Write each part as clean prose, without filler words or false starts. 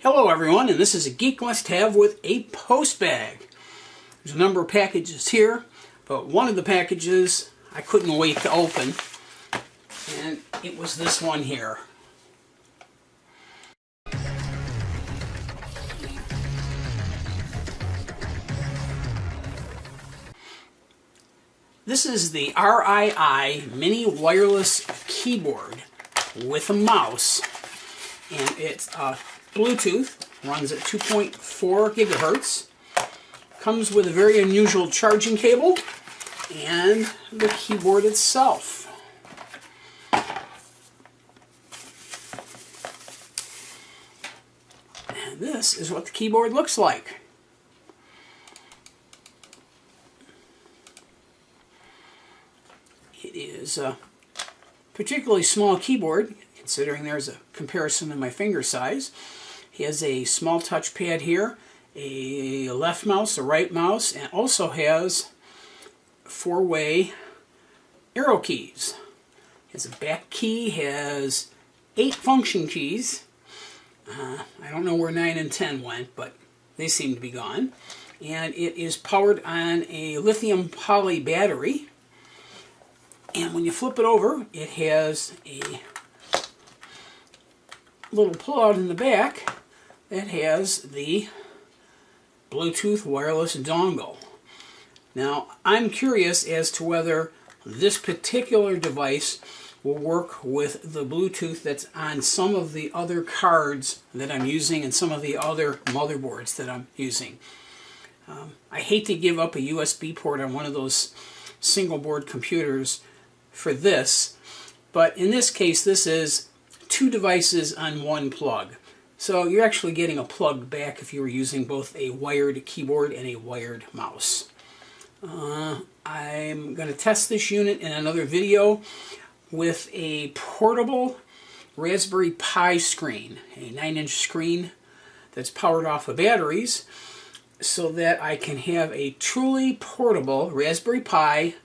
Hello everyone, and this is a Geek Must Have with a Postbag. There's a number of packages here, but one of the packages I couldn't wait to open, and it was this one here. This is the Rii Mini Wireless Keyboard with a mouse, and it's Bluetooth, runs at 2.4 gigahertz, comes with a very unusual charging cable, and the keyboard itself. And this is what the keyboard looks like. It is a particularly small keyboard, considering there's a comparison in my finger size. He has a small touchpad here, a left mouse, a right mouse, and also has four-way arrow keys. He has a back key, has 8 function keys. I don't know where 9 and 10 went, but they seem to be gone. And it is powered on a lithium poly battery. And when you flip it over, it has a little pull-out in the back that has the Bluetooth wireless dongle. Now, I'm curious as to whether this particular device will work with the Bluetooth that's on some of the other cards that I'm using and some of the other motherboards that I'm using. I hate to give up a USB port on one of those single board computers for this, but in this case this is 2 devices on one plug. So you're actually getting a plug back if you were using both a wired keyboard and a wired mouse. I'm going to test this unit in another video with a portable Raspberry Pi screen, a 9-inch screen that's powered off of batteries, so that I can have a truly portable Raspberry Pi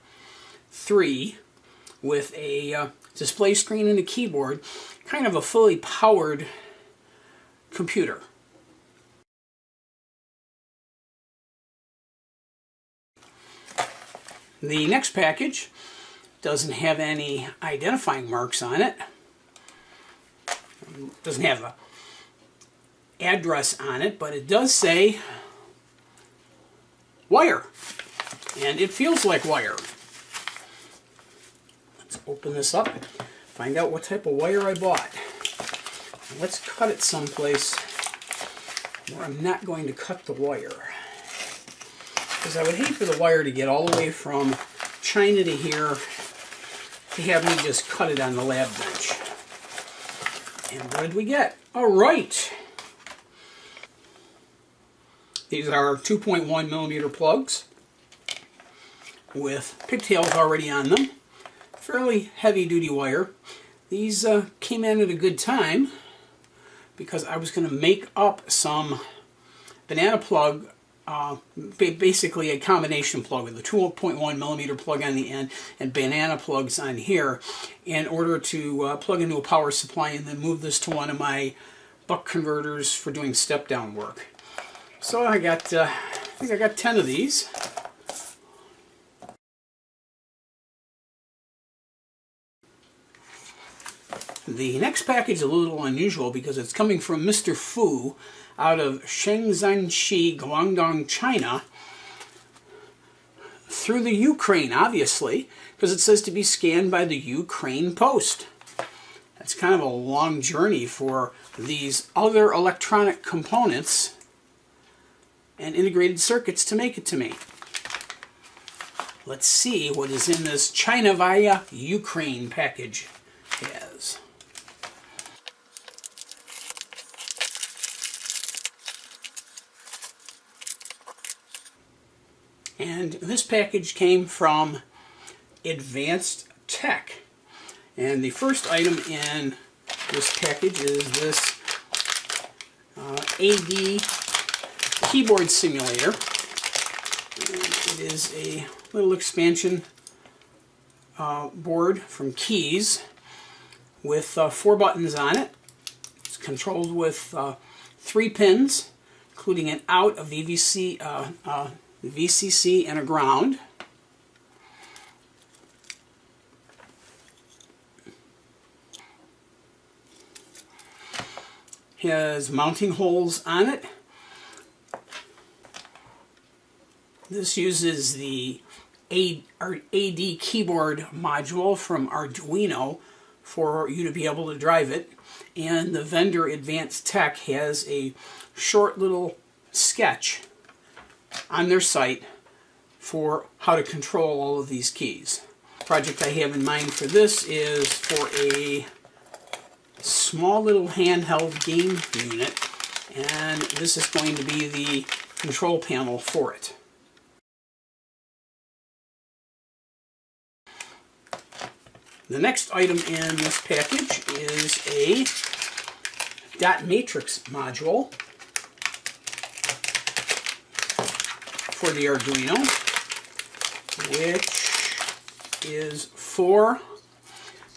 3 with a display screen and a keyboard, kind of a fully powered computer. The next package doesn't have any identifying marks on it. It doesn't have an address on it, but it does say wire, and it feels like wire. Let's open this up, find out what type of wire I bought. Let's cut it someplace where I'm not going to cut the wire, because I would hate for the wire to get all the way from China to here to have me just cut it on the lab bench. And what did we get? All right. These are 2.1 millimeter plugs with pigtails already on them. Fairly heavy duty wire. These came in at a good time, because I was going to make up some banana plug, basically a combination plug with a 2.1 millimeter plug on the end and banana plugs on here, in order to plug into a power supply and then move this to one of my buck converters for doing step-down work. So I got, I think I got 10 of these. The next package is a little unusual because it's coming from Mr. Fu out of Shenzhen, Guangdong, China, through the Ukraine, obviously, because it says to be scanned by the Ukraine Post. That's kind of a long journey for these other electronic components and integrated circuits to make it to me. Let's see what is in this China via Ukraine package has. And this package came from Advanced Tech. And the first item in this package is this AD keyboard simulator. And it is a little expansion board from Keys with 4 buttons on it. It's controlled with 3 pins, including an out, a VCC, and a ground. Has mounting holes on it. This uses the AD keyboard module from Arduino for you to be able to drive it. And the vendor Advanced Tech has a short little sketch on their site for how to control all of these keys. The project I have in mind for this is for a small little handheld game unit, and this is going to be the control panel for it. The next item in this package is a dot matrix module for the Arduino, which is 4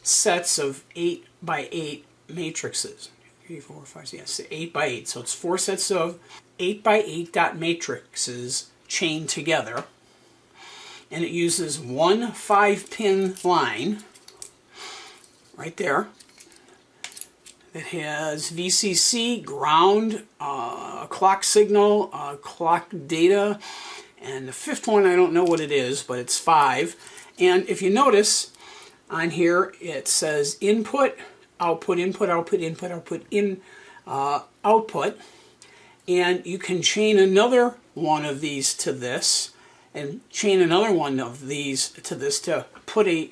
sets of 8 by 8 matrices. 3, 4, 5, 6, 8 by 8. So it's 4 sets of 8 by 8 dot matrices chained together, and it uses one 5-pin line right there. It has VCC, ground, clock signal, clock data, and the 5th one I don't know what it is, but it's 5. And if you notice on here, it says input, output, input, output, input, output, output, and you can chain another one of these to this, and chain another one of these to this to put a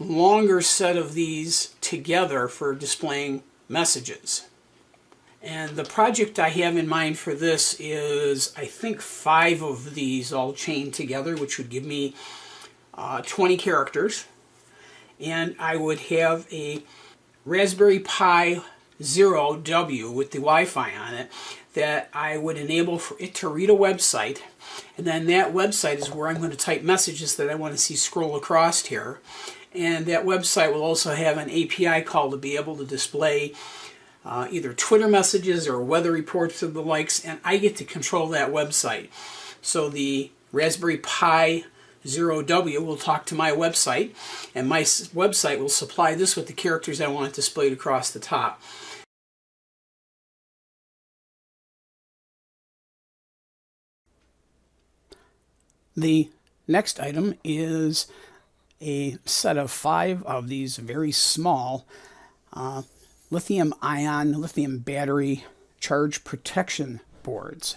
longer set of these together for displaying messages. And the project I have in mind for this is, I think, 5 of these all chained together, which would give me 20 characters. And I would have a Raspberry Pi 0W with the Wi-Fi on it that I would enable for it to read a website, and then that website is where I'm going to type messages that I want to see scroll across here. And that website will also have an API call to be able to display either Twitter messages or weather reports of the likes, and I get to control that website. So the Raspberry Pi 0W will talk to my website, and my website will supply this with the characters I want displayed across the top. The next item is a set of 5 of these very small lithium-ion, lithium battery charge protection boards.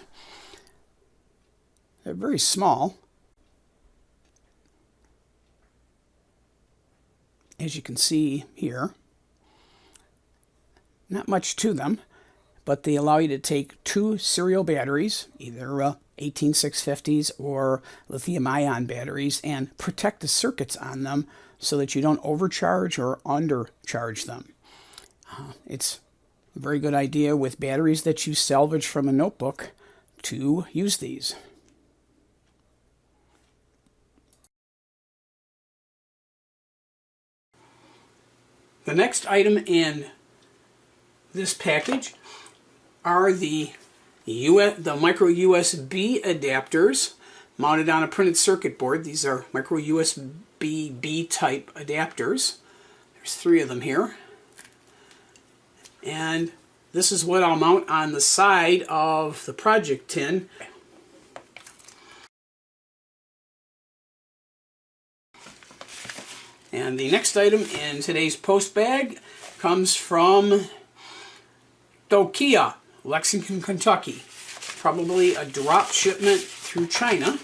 They're very small, as you can see here. Not much to them, but they allow you to take 2 serial batteries, either 18650s or lithium-ion batteries, and protect the circuits on them so that you don't overcharge or undercharge them. It's a very good idea with batteries that you salvage from a notebook to use these. The next item in this package are the micro USB adapters mounted on a printed circuit board. These are micro USB B type adapters. There's 3 of them here. And this is what I'll mount on the side of the project tin. And the next item in today's post bag comes from Tokia, Lexington, Kentucky. Probably a drop shipment through China.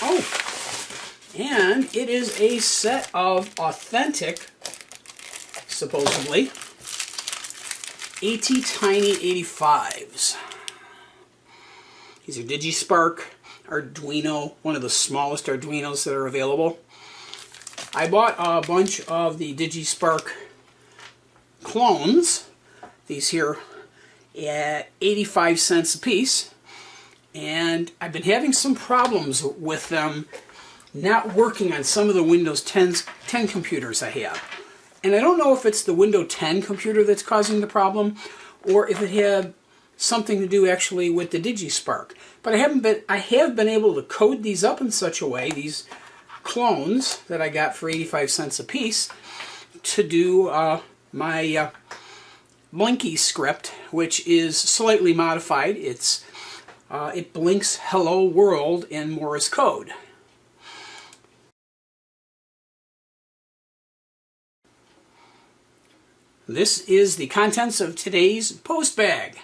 Oh, and it is a set of authentic, supposedly, ATTiny 85s. These are DigiSpark Arduino, one of the smallest Arduinos that are available. I bought a bunch of the DigiSpark clones, these here, at 85 cents a piece, and I've been having some problems with them not working on some of the Windows 10 computers I have. And I don't know if it's the Windows 10 computer that's causing the problem, or if it had something to do actually with the DigiSpark. But I have been able to code these up in such a way, these clones that I got for 85 cents a piece, to do my Blinky script, which is slightly modified. It blinks "Hello World" in Morse code. This is the contents of today's post bag.